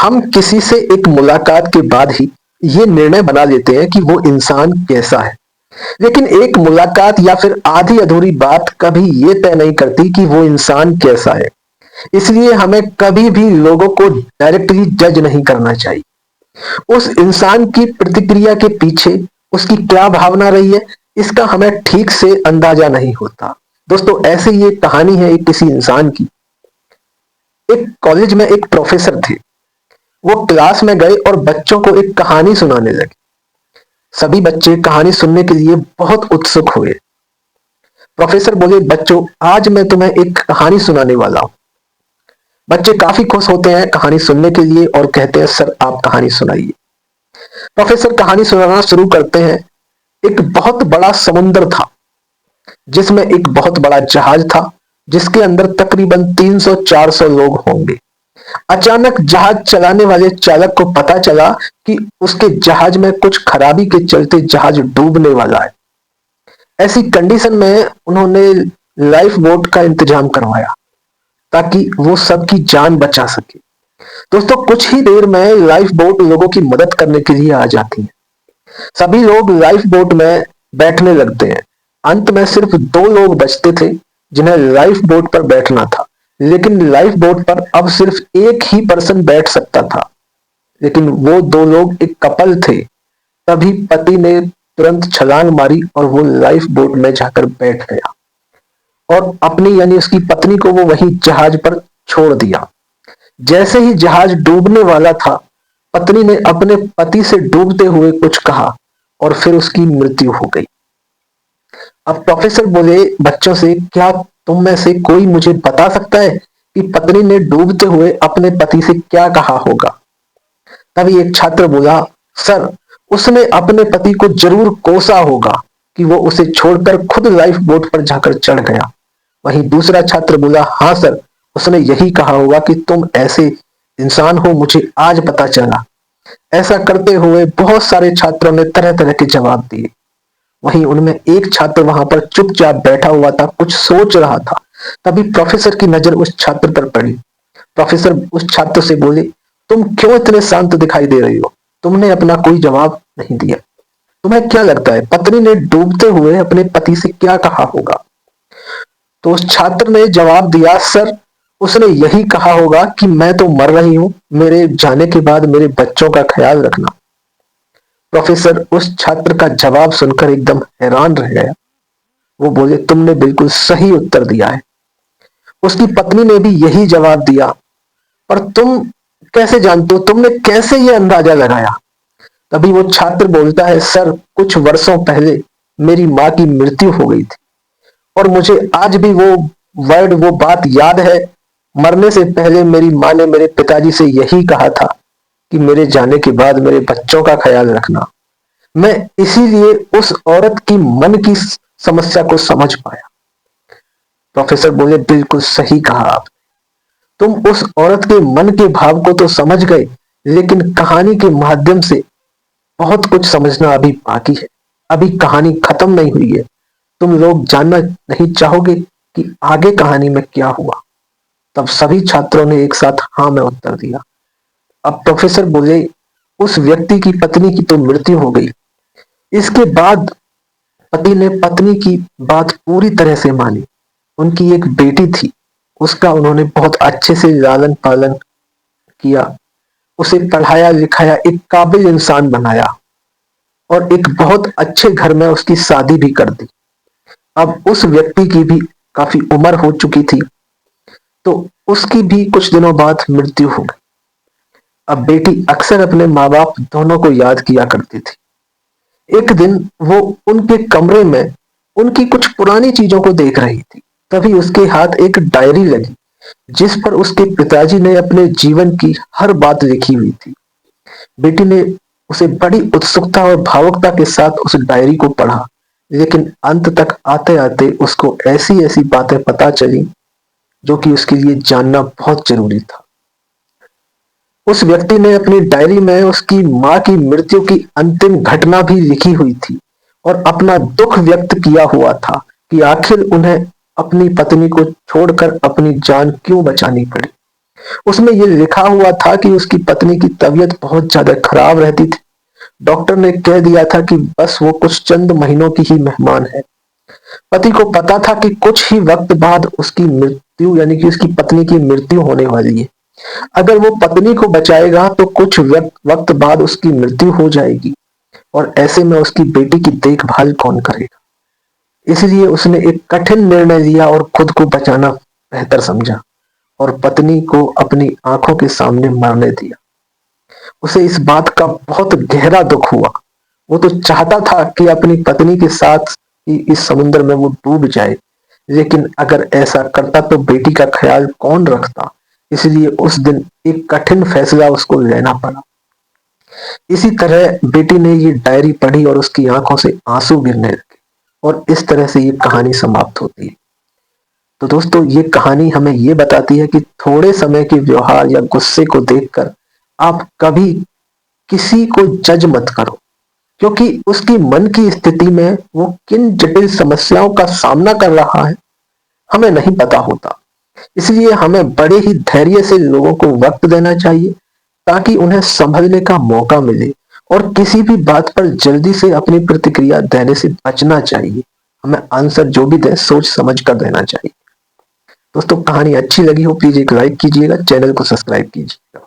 हम किसी से एक मुलाकात के बाद ही ये निर्णय बना लेते हैं कि वो इंसान कैसा है, लेकिन एक मुलाकात या फिर आधी अधूरी बात कभी ये तय नहीं करती कि वो इंसान कैसा है। इसलिए हमें कभी भी लोगों को डायरेक्टली जज नहीं करना चाहिए। उस इंसान की प्रतिक्रिया के पीछे उसकी क्या भावना रही है, इसका हमें ठीक से अंदाजा नहीं होता। दोस्तों, ऐसे ही एक कहानी है एक किसी इंसान की। एक कॉलेज में एक प्रोफेसर थे। वो क्लास में गए और बच्चों को एक कहानी सुनाने लगे। सभी बच्चे कहानी सुनने के लिए बहुत उत्सुक हुए। प्रोफेसर बोले, बच्चों, आज मैं तुम्हें एक कहानी सुनाने वाला हूं। बच्चे काफी खुश होते हैं कहानी सुनने के लिए और कहते हैं, सर आप कहानी सुनाइए। प्रोफेसर कहानी सुनाना शुरू करते हैं। एक बहुत बड़ा समुंदर था जिसमें एक बहुत बड़ा जहाज था जिसके अंदर तकरीबन 300-400 लोग होंगे। अचानक जहाज चलाने वाले चालक को पता चला कि उसके जहाज में कुछ खराबी के चलते जहाज डूबने वाला है। ऐसी कंडीशन में उन्होंने लाइफ बोट का इंतजाम करवाया ताकि वो सबकी जान बचा सके। दोस्तों, कुछ ही देर में लाइफ बोट लोगों की मदद करने के लिए आ जाती है। सभी लोग लाइफ बोट में बैठने लगते हैं। अंत में सिर्फ 2 लोग बचते थे जिन्हें लाइफ बोट पर बैठना था, लेकिन लाइफ बोट पर अब सिर्फ एक ही पर्सन बैठ सकता था। लेकिन वो 2 लोग एक कपल थे। तभी पति ने तुरंत छलांग मारी और वो लाइफ बोट में जाकर बैठ गया और अपनी यानी उसकी पत्नी को वो वही जहाज पर छोड़ दिया। जैसे ही जहाज डूबने वाला था, पत्नी ने अपने पति से डूबते हुए कुछ कहा और फिर उसकी मृत्यु हो गई। अब प्रोफेसर बोले बच्चों से, क्या तुम में से कोई मुझे बता सकता है कि पत्नी ने डूबते हुए अपने पति से क्या कहा होगा? तभी एक छात्र बोला, सर, उसने अपने पति को जरूर कोसा होगा कि वो उसे छोड़कर खुद लाइफ बोट पर जाकर चढ़ गया। वहीं दूसरा छात्र बोला, हाँ सर, उसने यही कहा होगा कि तुम ऐसे इंसान हो, मुझे आज पता चला। ऐसा करते हुए बहुत सारे छात्रों ने तरह तरह के जवाब दिए। वहीं उनमें एक छात्र वहां पर चुपचाप बैठा हुआ था, कुछ सोच रहा था। तभी प्रोफेसर की नजर उस छात्र पर पड़ी। प्रोफेसर उस छात्र से बोले, तुम क्यों इतने शांत दिखाई दे रही हो? तुमने अपना कोई जवाब नहीं दिया। तुम्हें क्या लगता है पत्नी ने डूबते हुए अपने पति से क्या कहा होगा? तो उस छात्र ने जवाब दिया, सर, उसने यही कहा होगा कि मैं तो मर रही हूं, मेरे जाने के बाद मेरे बच्चों का ख्याल रखना। प्रोफेसर उस छात्र का जवाब सुनकर एकदम हैरान रह गया। वो बोले, तुमने बिल्कुल सही उत्तर दिया है। उसकी पत्नी ने भी यही जवाब दिया। पर तुम कैसे जानते हो? तुमने कैसे ये अंदाजा लगाया? तभी वो छात्र बोलता है, सर, कुछ वर्षों पहले मेरी माँ की मृत्यु हो गई थी और मुझे आज भी वो बात याद है। मरने से पहले मेरी माँ ने मेरे पिताजी से यही कहा था कि मेरे जाने के बाद मेरे बच्चों का ख्याल रखना। मैं इसीलिए उस औरत की मन की समस्या को समझ पाया। प्रोफेसर बोले, बिल्कुल सही कहा आप। तुम उस औरत के मन के भाव को तो समझ गए, लेकिन कहानी के माध्यम से बहुत कुछ समझना अभी बाकी है। अभी कहानी खत्म नहीं हुई है। तुम लोग जानना नहीं चाहोगे कि आगे कहानी में क्या हुआ? तब सभी छात्रों ने एक साथ हाँ में उत्तर दिया। अब प्रोफेसर बोले, उस व्यक्ति की पत्नी की तो मृत्यु हो गई। इसके बाद पति ने पत्नी की बात पूरी तरह से मानी। उनकी एक बेटी थी, उसका उन्होंने बहुत अच्छे से लालन पालन किया, उसे पढ़ाया लिखाया, एक काबिल इंसान बनाया और एक बहुत अच्छे घर में उसकी शादी भी कर दी। अब उस व्यक्ति की भी काफी उम्र हो चुकी थी, तो उसकी भी कुछ दिनों बाद मृत्यु हो गई। अब बेटी अक्सर अपने माँ बाप दोनों को याद किया करती थी। एक दिन वो उनके कमरे में उनकी कुछ पुरानी चीजों को देख रही थी। तभी उसके हाथ एक डायरी लगी जिस पर उसके पिताजी ने अपने जीवन की हर बात लिखी हुई थी। बेटी ने उसे बड़ी उत्सुकता और भावुकता के साथ उस डायरी को पढ़ा, लेकिन अंत तक आते आते उसको ऐसी ऐसी बातें पता चली जो कि उसके लिए जानना बहुत जरूरी था। उस व्यक्ति ने अपनी डायरी में उसकी माँ की मृत्यु की अंतिम घटना भी लिखी हुई थी और अपना दुख व्यक्त किया हुआ था कि आखिर उन्हें अपनी पत्नी को छोड़कर अपनी जान क्यों बचानी पड़ी। उसमें ये लिखा हुआ था कि उसकी पत्नी की तबीयत बहुत ज्यादा खराब रहती थी। डॉक्टर ने कह दिया था कि बस वो कुछ चंद महीनों की ही मेहमान है। पति को पता था कि कुछ ही वक्त बाद उसकी मृत्यु यानी कि उसकी पत्नी की मृत्यु होने वाली है। अगर वो पत्नी को बचाएगा तो कुछ वक्त बाद उसकी मृत्यु हो जाएगी और ऐसे में उसकी बेटी की देखभाल कौन करेगा। इसलिए उसने एक कठिन निर्णय लिया और खुद को बचाना बेहतर समझा और पत्नी को अपनी आंखों के सामने मरने दिया। उसे इस बात का बहुत गहरा दुख हुआ। वो तो चाहता था कि अपनी पत्नी के साथ ही इस समुद्र में वो डूब जाए, लेकिन अगर ऐसा करता तो बेटी का ख्याल कौन रखता। इसलिए उस दिन एक कठिन फैसला उसको लेना पड़ा। इसी तरह बेटी ने ये डायरी पढ़ी और उसकी आंखों से आंसू गिरने लगे और इस तरह से ये कहानी समाप्त होती है। तो दोस्तों, ये कहानी हमें ये बताती है कि थोड़े समय के व्यवहार या गुस्से को देखकर आप कभी किसी को जज मत करो, क्योंकि उसकी मन की स्थिति में वो किन जटिल समस्याओं का सामना कर रहा है हमें नहीं पता होता। इसलिए हमें बड़े ही धैर्य से लोगों को वक्त देना चाहिए ताकि उन्हें संभलने का मौका मिले और किसी भी बात पर जल्दी से अपनी प्रतिक्रिया देने से बचना चाहिए। हमें आंसर जो भी दे सोच समझ कर देना चाहिए। दोस्तों, कहानी अच्छी लगी हो प्लीज एक लाइक कीजिएगा, चैनल को सब्सक्राइब कीजिएगा।